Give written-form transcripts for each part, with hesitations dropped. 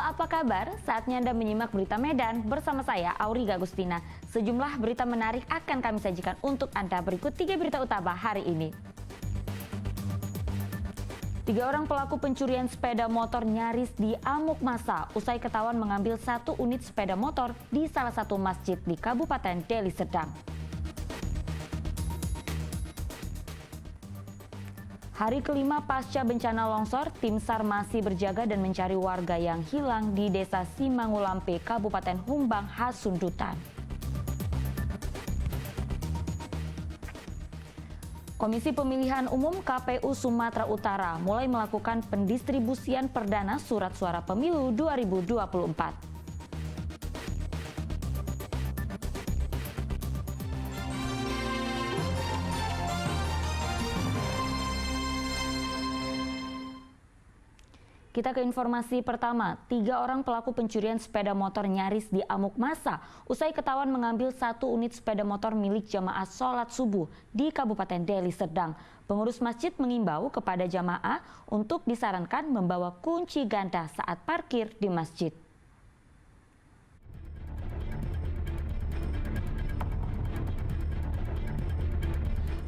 apa kabar? Saatnya Anda menyimak berita Medan bersama saya, Auriga Agustina. Sejumlah berita menarik akan kami sajikan untuk Anda. Berikut 3 berita utama hari ini. 3 orang pelaku pencurian sepeda motor nyaris diamuk massa usai ketahuan mengambil 1 unit sepeda motor di salah satu masjid di Kabupaten Deli Serdang. Hari kelima pasca bencana longsor, tim SAR masih berjaga dan mencari warga yang hilang di Desa Simangulampe, Kabupaten Humbang, Hasundutan. Komisi Pemilihan Umum KPU Sumatera Utara mulai melakukan pendistribusian perdana surat suara pemilu 2024. Kita ke informasi pertama, 3 orang pelaku pencurian sepeda motor nyaris diamuk massa usai ketahuan mengambil 1 unit sepeda motor milik jamaah sholat subuh di Kabupaten Deli Serdang. Pengurus masjid mengimbau kepada jamaah untuk disarankan membawa kunci ganda saat parkir di masjid.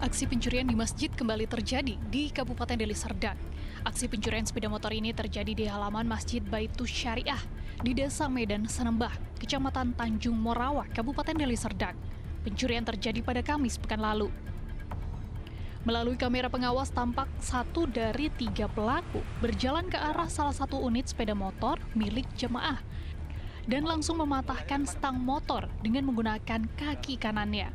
Aksi pencurian di masjid kembali terjadi di Kabupaten Deli Serdang. Aksi pencurian sepeda motor ini terjadi di halaman Masjid Baitus Syariah di Desa Medan Senembah, Kecamatan Tanjung Morawa, Kabupaten Deli Serdang. Pencurian terjadi pada Kamis pekan lalu. Melalui kamera pengawas tampak 1 dari 3 pelaku berjalan ke arah salah satu unit sepeda motor milik jemaah dan langsung mematahkan stang motor dengan menggunakan kaki kanannya.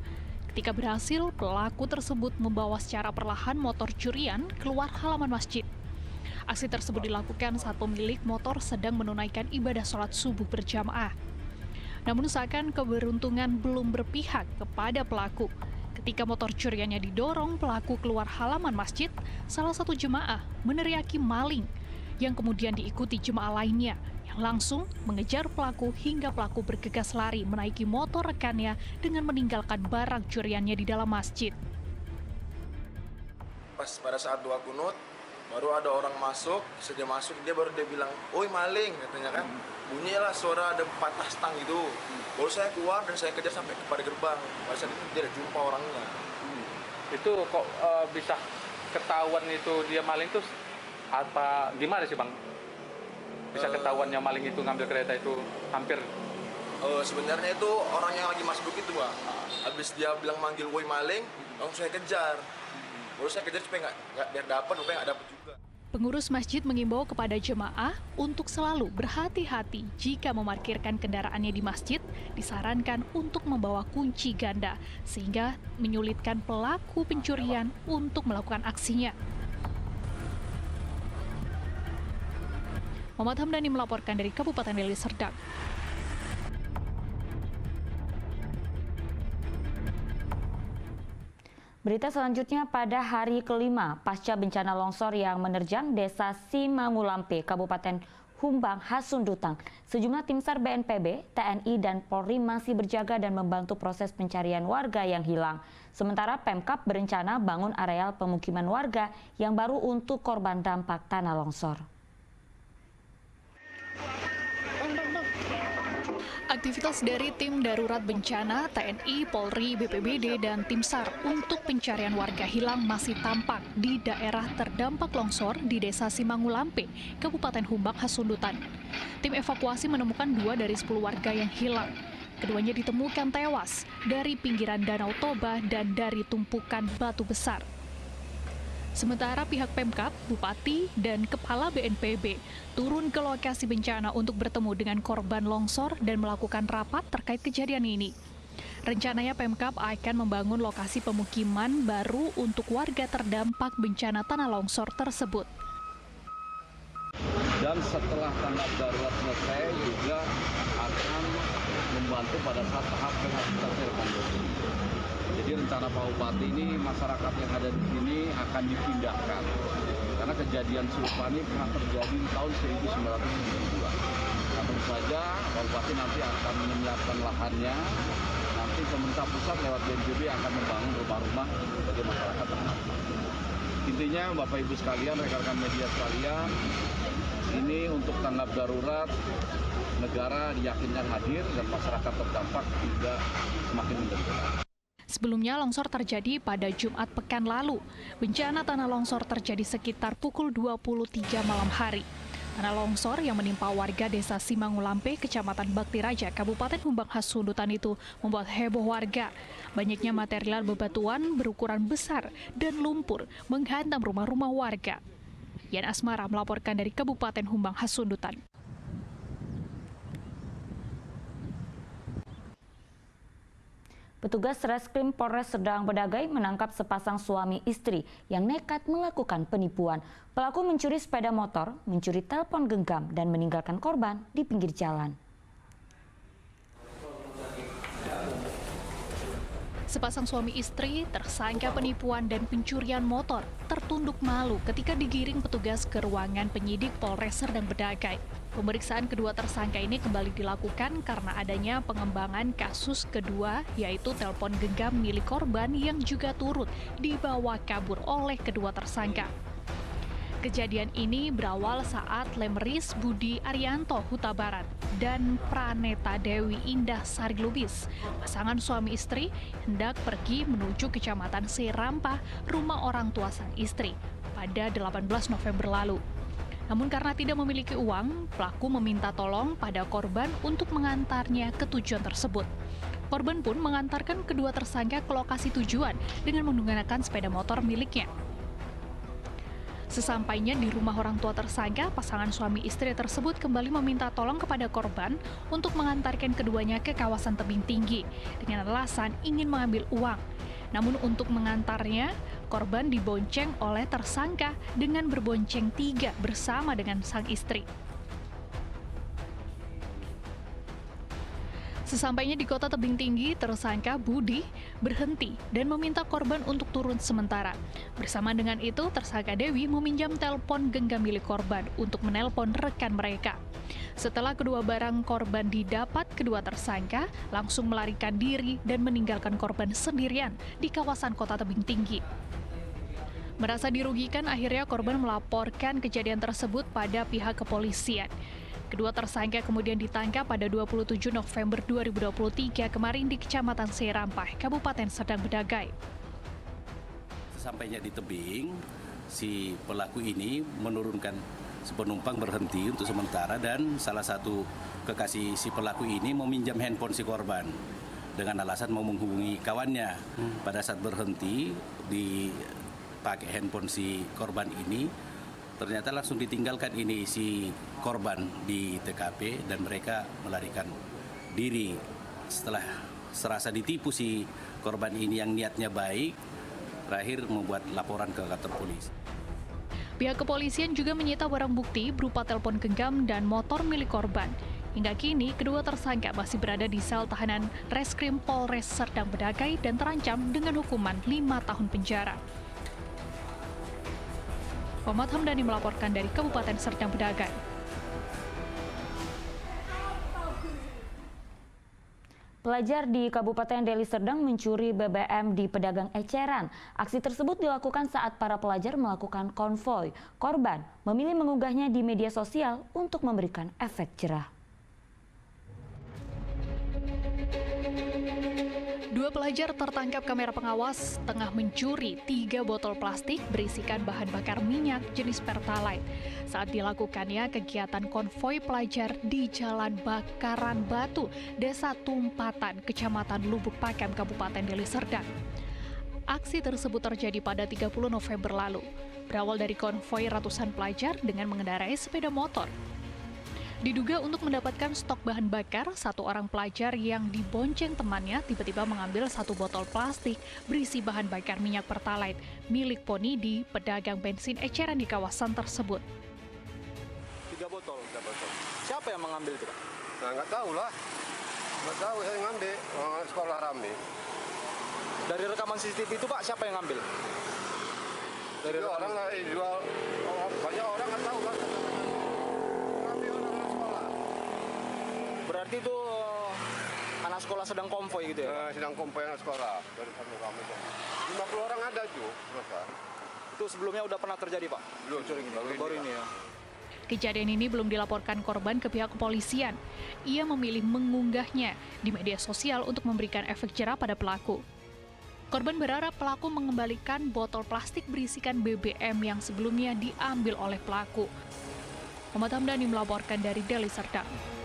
Ketika berhasil, pelaku tersebut membawa secara perlahan motor curian keluar halaman masjid. Aksi tersebut dilakukan saat pemilik motor sedang menunaikan ibadah sholat subuh berjamaah. Namun seakan keberuntungan belum berpihak kepada pelaku. Ketika motor curiannya didorong pelaku keluar halaman masjid, salah satu jemaah meneriaki maling, yang kemudian diikuti jemaah lainnya yang langsung mengejar pelaku hingga pelaku bergegas lari menaiki motor rekannya dengan meninggalkan barang curiannya di dalam masjid. Pas pada saat doa kunut, baru ada orang masuk, dia baru bilang, "Oi maling," katanya kan. Bunyilah suara ada patah stang gitu. Baru saya keluar dan saya kejar sampai kepada gerbang. Pada saat itu tidak jumpa orangnya. Itu kok bisa ketahuan itu dia maling tuh apa gimana sih Bang? Bisa ketahuannya maling itu ngambil kereta itu hampir? Sebenarnya itu orang yang lagi masuk itu, Bang. Habis dia bilang manggil "woi maling", langsung saya kejar. Baru saya kejar supaya nggak dapat, supaya nggak dapat juga. Pengurus masjid mengimbau kepada jemaah untuk selalu berhati-hati jika memarkirkan kendaraannya di masjid, disarankan untuk membawa kunci ganda sehingga menyulitkan pelaku pencurian untuk melakukan aksinya. Muhammad Hamdani melaporkan dari Kabupaten Deli Serdang. Berita selanjutnya, pada hari kelima pasca bencana longsor yang menerjang Desa Simangulampe, Kabupaten Humbang, Hasundutan, sejumlah tim SAR BNPB, TNI, dan Polri masih berjaga dan membantu proses pencarian warga yang hilang. Sementara Pemkab berencana bangun areal pemukiman warga yang baru untuk korban dampak tanah longsor. Aktivitas dari tim darurat bencana, TNI, Polri, BPBD, dan tim SAR untuk pencarian warga hilang masih tampak di daerah terdampak longsor di Desa Simangulampe, Kabupaten Humbang, Hasundutan. Tim evakuasi menemukan 2 dari 10 warga yang hilang. Keduanya ditemukan tewas dari pinggiran Danau Toba dan dari tumpukan batu besar. Sementara pihak Pemkab, Bupati, dan Kepala BNPB turun ke lokasi bencana untuk bertemu dengan korban longsor dan melakukan rapat terkait kejadian ini. Rencananya Pemkab akan membangun lokasi pemukiman baru untuk warga terdampak bencana tanah longsor tersebut. Dan setelah tanggap darurat selesai juga akan membantu pada saat tahap rehabilitasi rekonstruksi. Jadi rencana Pak Bupati ini masyarakat yang ada di sini akan dipindahkan karena kejadian serupa ini pernah terjadi di tahun 1992. Nah, tentu saja Pak Bupati nanti akan menyiapkan lahannya. Nanti pemerintah pusat lewat BNPB akan membangun rumah-rumah bagi masyarakat terdampak. Intinya Bapak Ibu sekalian, rekan-rekan media sekalian, ini untuk tanggap darurat, negara diyakinkan hadir dan masyarakat terdampak juga semakin menentukan. Sebelumnya longsor terjadi pada Jumat pekan lalu. Bencana tanah longsor terjadi sekitar pukul 23 malam hari. Tanah longsor yang menimpa warga desa Simangulampe, Kecamatan Bakti Raja, Kabupaten Humbang Hasundutan itu membuat heboh warga. Banyaknya material bebatuan berukuran besar dan lumpur menghantam rumah-rumah warga. Yan Asmara melaporkan dari Kabupaten Humbang Hasundutan. Petugas Reskrim Polres Serdang Bedagai menangkap sepasang suami istri yang nekat melakukan penipuan. Pelaku mencuri sepeda motor, mencuri telepon genggam, dan meninggalkan korban di pinggir jalan. Sepasang suami istri tersangka penipuan dan pencurian motor tertunduk malu ketika digiring petugas ke ruangan penyidik Polres Serdang Bedagai. Pemeriksaan kedua tersangka ini kembali dilakukan karena adanya pengembangan kasus kedua, yaitu telepon genggam milik korban yang juga turut dibawa kabur oleh kedua tersangka. Kejadian ini berawal saat Lemris Budi Arianto Huta Barat dan Praneta Dewi Indah Sari Lubis, pasangan suami istri, hendak pergi menuju Kecamatan Serampah, rumah orang tua sang istri, pada 18 November lalu. Namun karena tidak memiliki uang, pelaku meminta tolong pada korban untuk mengantarnya ke tujuan tersebut. Korban pun mengantarkan kedua tersangka ke lokasi tujuan dengan menggunakan sepeda motor miliknya. Sesampainya di rumah orang tua tersangka, pasangan suami istri tersebut kembali meminta tolong kepada korban untuk mengantarkan keduanya ke kawasan tebing tinggi dengan alasan ingin mengambil uang. Namun untuk mengantarnya, korban dibonceng oleh tersangka dengan berbonceng 3 bersama dengan sang istri. Sesampainya di kota tebing tinggi, tersangka Budi berhenti dan meminta korban untuk turun sementara. Bersama dengan itu, tersangka Dewi meminjam telepon genggam milik korban untuk menelpon rekan mereka. Setelah kedua barang korban didapat, kedua tersangka langsung melarikan diri dan meninggalkan korban sendirian di kawasan kota tebing tinggi. Merasa dirugikan, akhirnya korban melaporkan kejadian tersebut pada pihak kepolisian. Kedua tersangka kemudian ditangkap pada 27 November 2023 kemarin di Kecamatan Serampah, Kabupaten Serdang Bedagai. Sesampainya di tebing, si pelaku ini menurunkan si penumpang berhenti untuk sementara dan salah satu kekasih si pelaku ini meminjam handphone si korban dengan alasan mau menghubungi kawannya. Pada saat berhenti dipakai handphone si korban ini, ternyata langsung ditinggalkan ini si korban di TKP dan mereka melarikan diri. Setelah serasa ditipu si korban ini yang niatnya baik, terakhir membuat laporan ke kantor polisi. Pihak kepolisian juga menyita barang bukti berupa telepon genggam dan motor milik korban. Hingga kini, kedua tersangka masih berada di sel tahanan Reskrim Polres Serdang Bedagai dan terancam dengan hukuman 5 tahun penjara. Muhammad Hamdani melaporkan dari Kabupaten Serdang Bedagai. Pelajar di Kabupaten Deli Serdang mencuri BBM di pedagang eceran. Aksi tersebut dilakukan saat para pelajar melakukan konvoi. Korban memilih mengunggahnya di media sosial untuk memberikan efek jerah. Dua pelajar tertangkap kamera pengawas tengah mencuri 3 botol plastik berisikan bahan bakar minyak jenis Pertalite saat dilakukannya kegiatan konvoi pelajar di Jalan Bakaran Batu, Desa Tumpatan, Kecamatan Lubuk Pakam, Kabupaten Deli Serdang. Aksi tersebut terjadi pada 30 November lalu. Berawal dari konvoi ratusan pelajar dengan mengendarai sepeda motor. Diduga untuk mendapatkan stok bahan bakar, satu orang pelajar yang dibonceng temannya tiba-tiba mengambil 1 botol plastik berisi bahan bakar minyak Pertalite milik Ponidi, pedagang bensin eceran di kawasan tersebut. 3 botol. Siapa yang mengambil itu, Pak? Nah, nggak tahu lah. Nggak tahu, saya ngambil. Orang sekolah rame. Dari rekaman CCTV itu, Pak, siapa yang ngambil? Dari Itu orang nggak jual. Banyak orang nggak tahu kan. Berarti itu anak sekolah sedang konvoi gitu ya? Nah, sedang konvoi anak sekolah dari satu kami. 50 orang ada tuh. Itu sebelumnya udah pernah terjadi, Pak? Belum. Baru ini ya. Kejadian ini belum dilaporkan korban ke pihak kepolisian. Ia memilih mengunggahnya di media sosial untuk memberikan efek jerah pada pelaku. Korban berharap pelaku mengembalikan botol plastik berisikan BBM yang sebelumnya diambil oleh pelaku. Muhammad Hamdani melaporkan dari Deli Serdang.